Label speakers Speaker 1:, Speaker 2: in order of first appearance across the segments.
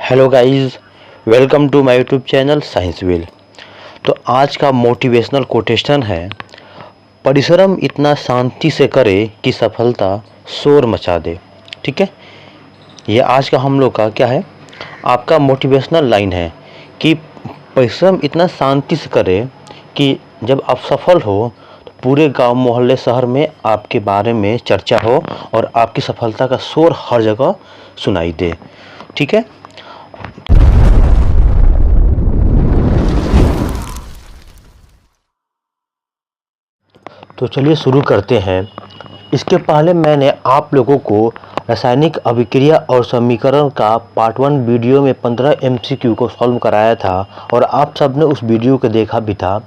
Speaker 1: Hello guys, welcome to my YouTube channel science wheel. तो आज का मोटिवेशनल कोटेशन है, परिश्रम इतना शांति से करे कि सफलता शोर मचा दे। ठीक है, ये आज का हम लोग का क्या है, आपका मोटिवेशनल लाइन है कि परिश्रम इतना शांति से करे कि जब आप सफल हो तो पूरे गांव मोहल्ले शहर में आपके बारे में चर्चा हो और आपकी सफलता का शोर हर जगह सुनाई दे। ठीक है, तो चलिए शुरू करते हैं। इसके पहले मैंने आप लोगों को रासायनिक अभिक्रिया और समीकरण का पार्ट 1 वीडियो में 15 MCQ को सॉल्व कराया था और आप सब ने उस वीडियो को देखा भी था।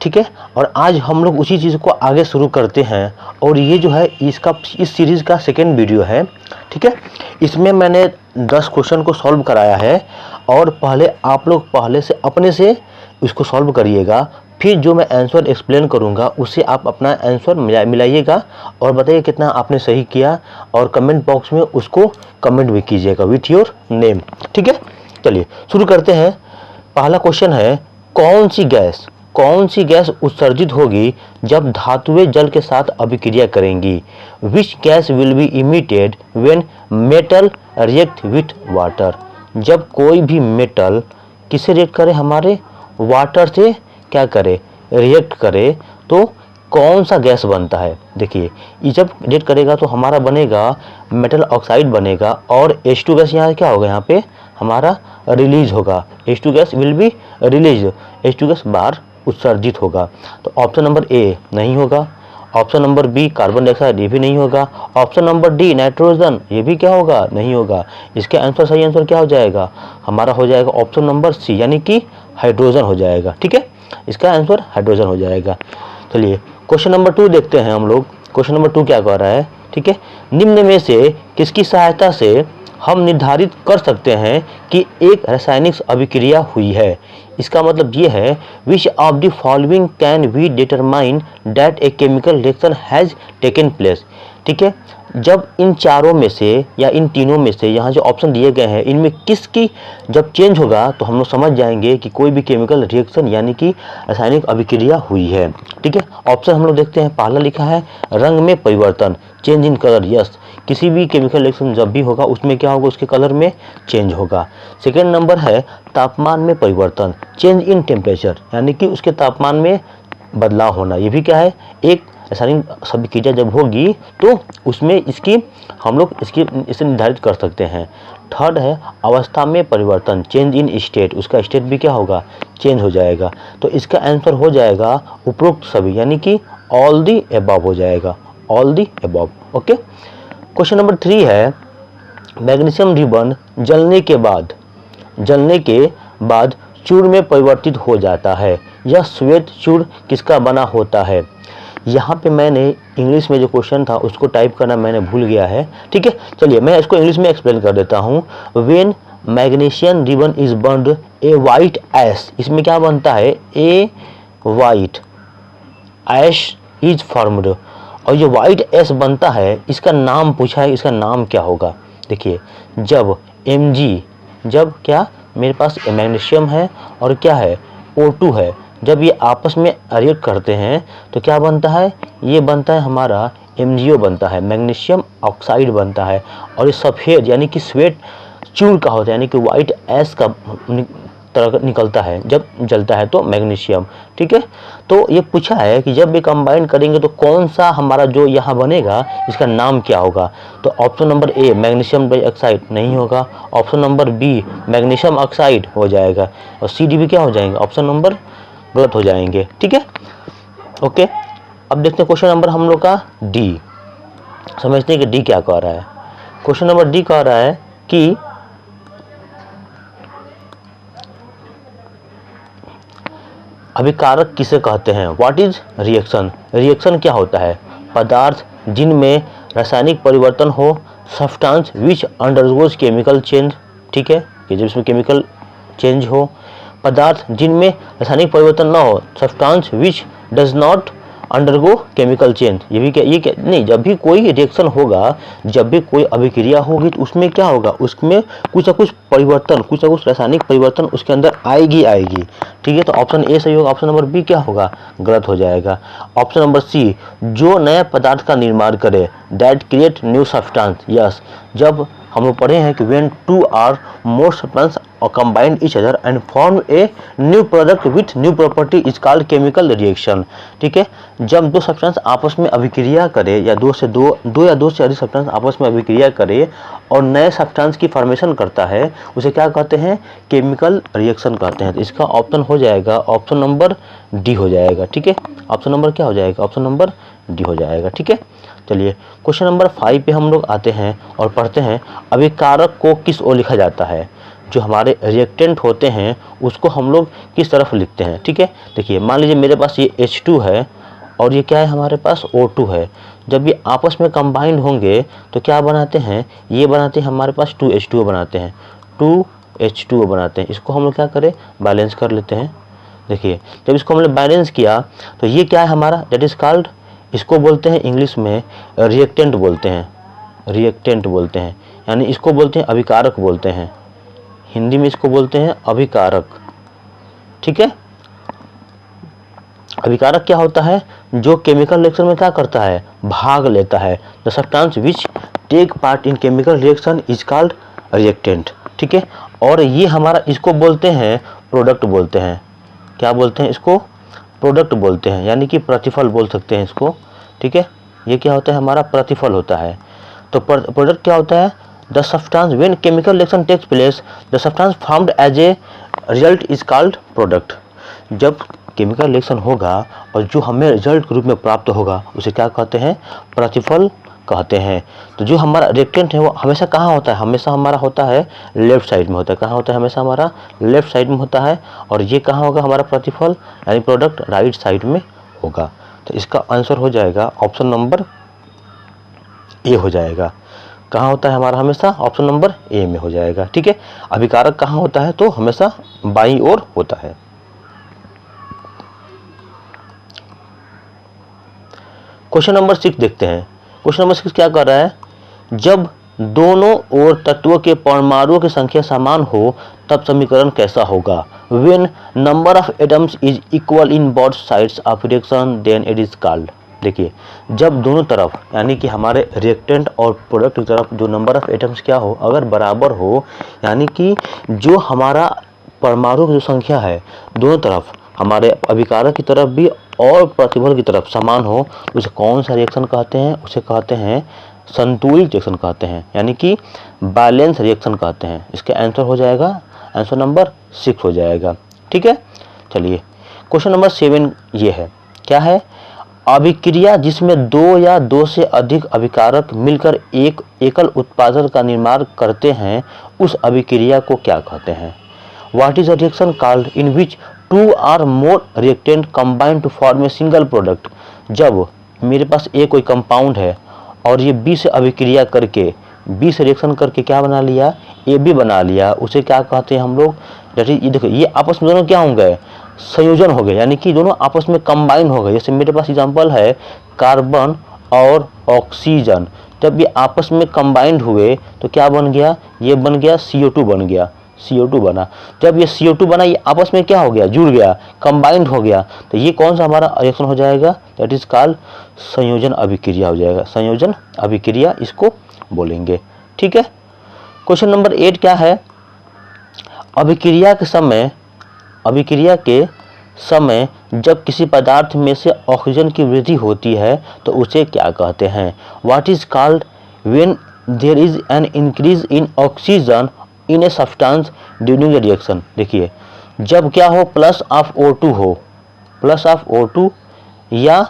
Speaker 1: ठीक है, और आज हम लोग उसी चीज़ को आगे शुरू करते हैं और ये जो है इस सीरीज़ का सेकेंड वीडियो है। ठीक है, इसमें मैंने 10 क्वेश्चन को सॉल्व कराया है और पहले आप लोग पहले से अपने से इसको सॉल्व करिएगा, फिर जो मैं आंसर एक्सप्लेन करूंगा उससे आप अपना आंसर मिलाइएगा और बताइए कितना आपने सही किया और कमेंट बॉक्स में उसको कमेंट भी कीजिएगा विथ योर नेम। ठीक है, चलिए शुरू करते हैं। पहला क्वेश्चन है, कौन सी गैस उत्सर्जित होगी जब धातुएं जल के साथ अभिक्रिया करेंगी? Which gas will B emitted when metal react with water? जब कोई भी मेटल किसे रिएक्ट करे, हमारे वाटर से क्या करे, रिएक्ट करे, तो कौन सा गैस बनता है? देखिए, ये जब रिएक्ट करेगा तो हमारा बनेगा मेटल ऑक्साइड बनेगा और H2 गैस यहाँ क्या होगा, यहाँ पे हमारा रिलीज होगा। H2 gas will be release, H2 gas बाहर उत्सर्जित होगा। तो ऑप्शन नंबर ए नहीं होगा। Option number B carbon dioxide, ये भी नहीं होगा। ऑप्शन नंबर डी नाइट्रोजन, ये भी क्या होगा, नहीं होगा। इसके आंसर सही आंसर क्या हो जाएगा, हमारा हो जाएगा ऑप्शन नंबर सी, यानी कि हाइड्रोजन हो जाएगा। ठीक है, इसका आंसर हाइड्रोजन हो जाएगा। चलिए क्वेश्चन नंबर 2 देखते हैं हम लोग। क्वेश्चन नंबर 2 क्या कह रहा है? ठीक है, निम्न में से किसकी सहायता से हम निर्धारित कर सकते हैं कि एक रासायनिक अभिक्रिया हुई है? इसका मतलब ये है, which of the following can we determine that a chemical reaction has taken place? ठीक है, जब इन चारों में से या इन तीनों में से यहाँ जो ऑप्शन दिए गए हैं इनमें किसकी जब चेंज होगा तो हम लोग समझ जाएंगे कि कोई भी केमिकल रिएक्शन यानी कि रासायनिक अभिक्रिया हुई है। ठीक है, ऑप्शन हम लोग देखते हैं। पहला लिखा है रंग में परिवर्तन, चेंज इन कलर। यस, किसी भी केमिकल रिएक्शन जब भी होगा उसमें क्या होगा, उसके कलर में चेंज होगा। सेकेंड नंबर है तापमान में परिवर्तन, चेंज इन टेम्परेचर, यानी कि उसके तापमान में बदलाव होना। ये भी क्या है, एक रासायनिक अभिक्रिया जब होगी तो उसमें हम लोग इसे निर्धारित कर सकते हैं। थर्ड है अवस्था में परिवर्तन, चेंज इन स्टेट, उसका स्टेट भी क्या होगा, चेंज हो जाएगा। तो इसका आंसर हो जाएगा उपरोक्त सभी, यानी कि ऑल दी अबव हो जाएगा, all the above. Okay, question number 3 है, मैग्नीशियम रिबन जलने के बाद चूर्ण में परिवर्तित हो जाता है। यह श्वेत चूर्ण किसका बना होता है? यहाँ पे मैंने इंग्लिश में जो क्वेश्चन था उसको टाइप करना मैंने भूल गया है। ठीक है, चलिए मैं इसको इंग्लिश में एक्सप्लेन कर देता हूँ। When magnesium ribbon is burned a white ash, इसमें क्या बनता है, a white ash is formed. और ये वाइट ऐश बनता है, इसका नाम पूछा है, इसका नाम क्या होगा? देखिए, जब जब क्या मेरे पास मैग्नीशियम है और क्या है, O2 है, जब ये आपस में रिएक्ट करते हैं तो क्या बनता है, ये बनता है हमारा MgO बनता है, मैग्नीशियम ऑक्साइड बनता है। और ये सफ़ेद यानी कि श्वेत चूर्ण का होता है, यानी कि वाइट ऐश का तरह निकलता है जब जलता है तो मैग्नीशियम। ठीक है, तो ये पूछा है कि जब भी कंबाइन करेंगे तो कौन सा हमारा जो यहाँ बनेगा इसका नाम क्या होगा? तो option number A magnesium dioxide नहीं होगा, option number B magnesium oxide हो जाएगा और सी डी भी क्या हो जाएंगे, ऑप्शन नंबर गलत हो जाएंगे। ठीक है, ओके, अब देखते हैं क्वेश्चन नंबर हम लोग का डी। समझते हैं कि डी क्या कह रहा है। क्वेश्चन नंबर डी कह रहा है कि अभिकारक किसे कहते हैं? What is reaction? रिएक्शन क्या होता है? पदार्थ जिनमें रासायनिक परिवर्तन हो, substance which undergoes chemical change. ठीक है, कि जब इसमें केमिकल चेंज हो। पदार्थ जिनमें रासायनिक परिवर्तन न हो, substance which does not undergo chemical change. ये क्या नहीं, जब भी कोई रिएक्शन होगा, जब भी कोई अभिक्रिया होगी तो उसमें क्या होगा, उसमें कुछ ना कुछ परिवर्तन, कुछ ना कुछ रासायनिक परिवर्तन उसके अंदर आएगी। ठीक है, तो ऑप्शन ए सही होगा। ऑप्शन नंबर बी क्या होगा, गलत हो जाएगा। ऑप्शन नंबर सी, जो नए पदार्थ का निर्माण करे, that create new substance. Yes, जब हम लोग पढ़े हैं कि when two or more substances combine each other and form a new product with new property is called chemical reaction। ठीक है, जब दो सब्सटेंस आपस में अभिक्रिया करे, या दो या दो से अधिक सब्सटेंस आपस में अभिक्रिया करे और नए सब्सटेंस की फॉर्मेशन करता है, उसे क्या कहते हैं, केमिकल रिएक्शन कहते हैं। तो इसका ऑप्शन हो जाएगा ऑप्शन नंबर डी हो जाएगा। ठीक है, ऑप्शन नंबर क्या हो जाएगा, ऑप्शन नंबर डी हो जाएगा। ठीक है, चलिए क्वेश्चन नंबर 5 पे हम लोग आते हैं और पढ़ते हैं, अभिकारक को किस ओर लिखा जाता है। जो हमारे रिएक्टेंट होते हैं उसको हम लोग किस तरफ लिखते हैं। ठीक है, देखिए मान लीजिए मेरे पास ये H2 है और ये क्या है, हमारे पास O2 है। जब ये आपस में कंबाइंड होंगे तो क्या बनाते हैं, ये बनाते हैं हमारे पास 2H2O बनाते हैं, 2H2O बनाते हैं। इसको हम लोग क्या करें, बैलेंस कर लेते हैं। देखिए जब इसको हमने बैलेंस किया तो ये क्या है हमारा, दैट इज कॉल्ड, इसको बोलते हैं इंग्लिश में रिएक्टेंट बोलते हैं, रिएक्टेंट बोलते हैं, यानी इसको बोलते हैं अभिकारक बोलते हैं, हिंदी में इसको बोलते हैं अभिकारक। ठीक है, अभिकारक क्या होता है, जो केमिकल रिएक्शन में क्या करता है, भाग लेता है। The substance which take part in chemical reaction is called reactant. ठीक है, और ये हमारा, इसको बोलते हैं प्रोडक्ट बोलते हैं। क्या बोलते हैं इसको, प्रोडक्ट बोलते हैं, यानी कि प्रतिफल बोल सकते हैं इसको। ठीक है, ये क्या होता है, हमारा प्रतिफल होता है। तो प्रोडक्ट क्या होता है, the substance when chemical reaction takes place the substance formed as a result is called product. जब केमिकल रिएक्शन होगा और जो हमें रिजल्ट के रूप में प्राप्त होगा उसे क्या कहते हैं, प्रतिफल कहते हैं। तो जो हमारा रिएक्टेंट है वो हमेशा कहाँ होता है, हमेशा हमारा होता है लेफ्ट साइड में होता है। कहाँ होता है, हमेशा हमारा लेफ्ट साइड में होता है। और ये कहाँ होगा हमारा प्रतिफल, यानी प्रोडक्ट राइट साइड में होगा। तो इसका आंसर हो जाएगा ऑप्शन नंबर ए हो जाएगा। कहाँ होता है हमारा, हमेशा ऑप्शन नंबर ए में हो जाएगा। ठीक है, अभिकारक कहाँ होता है, तो हमेशा बाईं ओर होता है। क्वेश्चन नंबर 6 देखते हैं। क्वेश्चन नंबर 6 क्या कर रहा है, जब दोनों ओर तत्वों के परमाणुओं की संख्या समान हो तब समीकरण कैसा होगा। When number of atoms is equal in both sides of reaction then it is called। देखिए जब दोनों तरफ, यानी कि हमारे रिएक्टेंट और प्रोडक्ट की तरफ जो नंबर ऑफ एटम्स क्या हो, अगर बराबर हो, यानी कि जो हमारा परमाणु की जो संख्या है दोनों तरफ, हमारे अभिकारक की तरफ भी और प्रतिफल की तरफ समान हो, उसे कौन सा रिएक्शन कहते हैं, उसे कहते हैं संतुलित रिएक्शन कहते हैं, यानी कि बैलेंस रिएक्शन कहते हैं। इसका आंसर हो जाएगा, आंसर नंबर 6 हो जाएगा। ठीक है, चलिए क्वेश्चन नंबर 7 ये है, क्या है, अभिक्रिया जिसमें दो या दो से अधिक अभिकारक मिलकर एक एकल उत्पाद का निर्माण करते हैं उस अभिक्रिया को क्या कहते हैं। What is a reaction called in which 2 or more reactant combine to form a single product। जब मेरे पास एक कोई कंपाउंड है और ये बी से अभिक्रिया करके, बी से रिएक्शन करके क्या बना लिया, ए बी बना लिया, उसे क्या कहते हैं हम लोग, जैसे ये देखो ये आपस में दोनों क्या होंगे, संयोजन हो गए, यानी कि दोनों आपस में कंबाइन हो गए। जैसे मेरे पास एग्जांपल है कार्बन और ऑक्सीजन, जब ये आपस में कंबाइंड हुए तो क्या बन गया, ये बन गया CO2 बन गया, CO2 बना। जब ये CO2 बना, ये आपस में क्या हो गया, जुड़ गया, कंबाइंड हो गया, तो ये कौन सा हमारा रिएक्शन हो जाएगा, दैट इज कॉल्ड संयोजन अभिक्रिया हो जाएगा, संयोजन अभिक्रिया इसको बोलेंगे। ठीक है, क्वेश्चन नंबर 8 क्या है, अभिक्रिया के समय जब किसी पदार्थ में से ऑक्सीजन की वृद्धि होती है तो उसे क्या कहते हैं। What is called when there is an increase in oxygen in a substance during a reaction. देखिए जब क्या हो, प्लस ऑफ O2 हो, प्लस ऑफ O2 या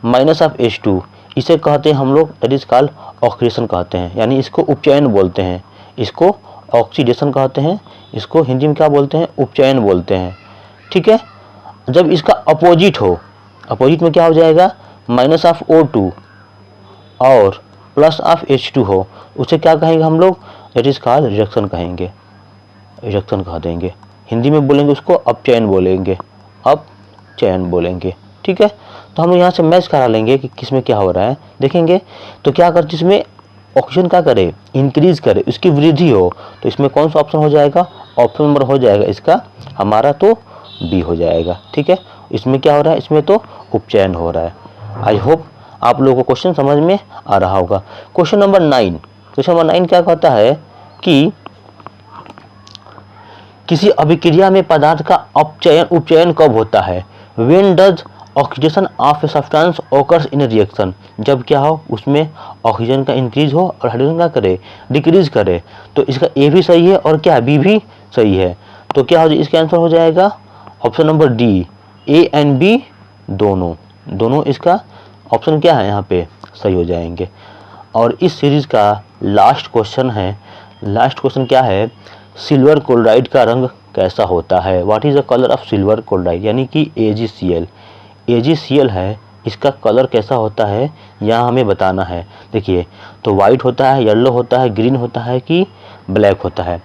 Speaker 1: माइनस ऑफ H2, इसे कहते हैं हम लोग, दैट इज कॉल्ड ऑक्सीडेशन कहते हैं, यानी इसको उपचयन बोलते हैं, इसको ऑक्सीडेशन कहते हैं, इसको हिंदी में क्या बोलते हैं, उपचयन बोलते हैं। ठीक है, जब इसका अपोजिट हो, अपोजिट में क्या हो जाएगा, माइनस ऑफ O2 और प्लस ऑफ H2 हो, उसे क्या कहेंगे हम लोग, दैट इज कॉल्ड रिएक्शन कहेंगे, रिएक्शन कह देंगे। हिंदी में बोलेंगे उसको अपचयन बोलेंगे, अपचयन बोलेंगे। ठीक है, तो हम यहाँ से मैच करा लेंगे कि किस में क्या हो रहा है, देखेंगे। तो क्या कर, जिसमें ऑक्सीजन क्या करे, इंक्रीज करे, उसकी वृद्धि हो, तो इसमें कौन सा ऑप्शन हो जाएगा, ऑप्शन नंबर हो जाएगा इसका हमारा तो बी हो जाएगा। ठीक है, इसमें क्या हो रहा है, इसमें तो उपचयन हो रहा है। आई होप आप लोगों को क्वेश्चन समझ में आ रहा होगा। क्वेश्चन नंबर 9, क्वेश्चन नंबर 9 क्या कहता है कि किसी अभिक्रिया में पदार्थ का उपचयन कब होता है, when does oxidation of a substance occurs in reaction, जब क्या हो उसमें ऑक्सीजन का इंक्रीज हो और हाइड्रोजन का करे, डिक्रीज करे। तो इसका ए भी सही है और क्या बी भी सही है। तो क्या हो, इसका आंसर हो जाएगा option number D, A and B दोनों इसका ऑप्शन क्या है यहाँ पे सही हो जाएंगे। और इस सीरीज का लास्ट क्वेश्चन है, लास्ट क्वेश्चन क्या है, सिल्वर क्लोराइड का रंग कैसा होता है, what is the colour of silver chloride, यानी कि AgCl। AgCl है, इसका कलर कैसा होता है यहाँ हमें बताना है। देखिए, तो वाइट होता है, येलो होता है, ग्रीन होता है कि ब्लैक होता है।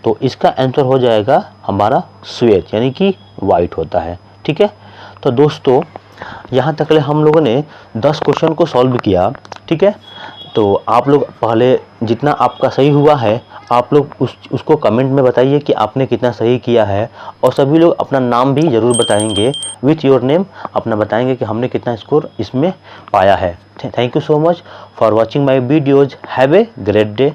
Speaker 1: तो इसका आंसर हो जाएगा हमारा श्वेत, यानी कि वाइट होता है। ठीक है, तो दोस्तों यहाँ तक हम लोगों ने 10 क्वेश्चन को सॉल्व किया। ठीक है, तो आप लोग पहले जितना आपका सही हुआ है आप लोग उसको कमेंट में बताइए कि आपने कितना सही किया है, और सभी लोग अपना नाम भी ज़रूर बताएंगे, विथ योर नेम अपना बताएंगे कि हमने कितना स्कोर इसमें पाया है। Thank you so much for watching my videos. Have a great day.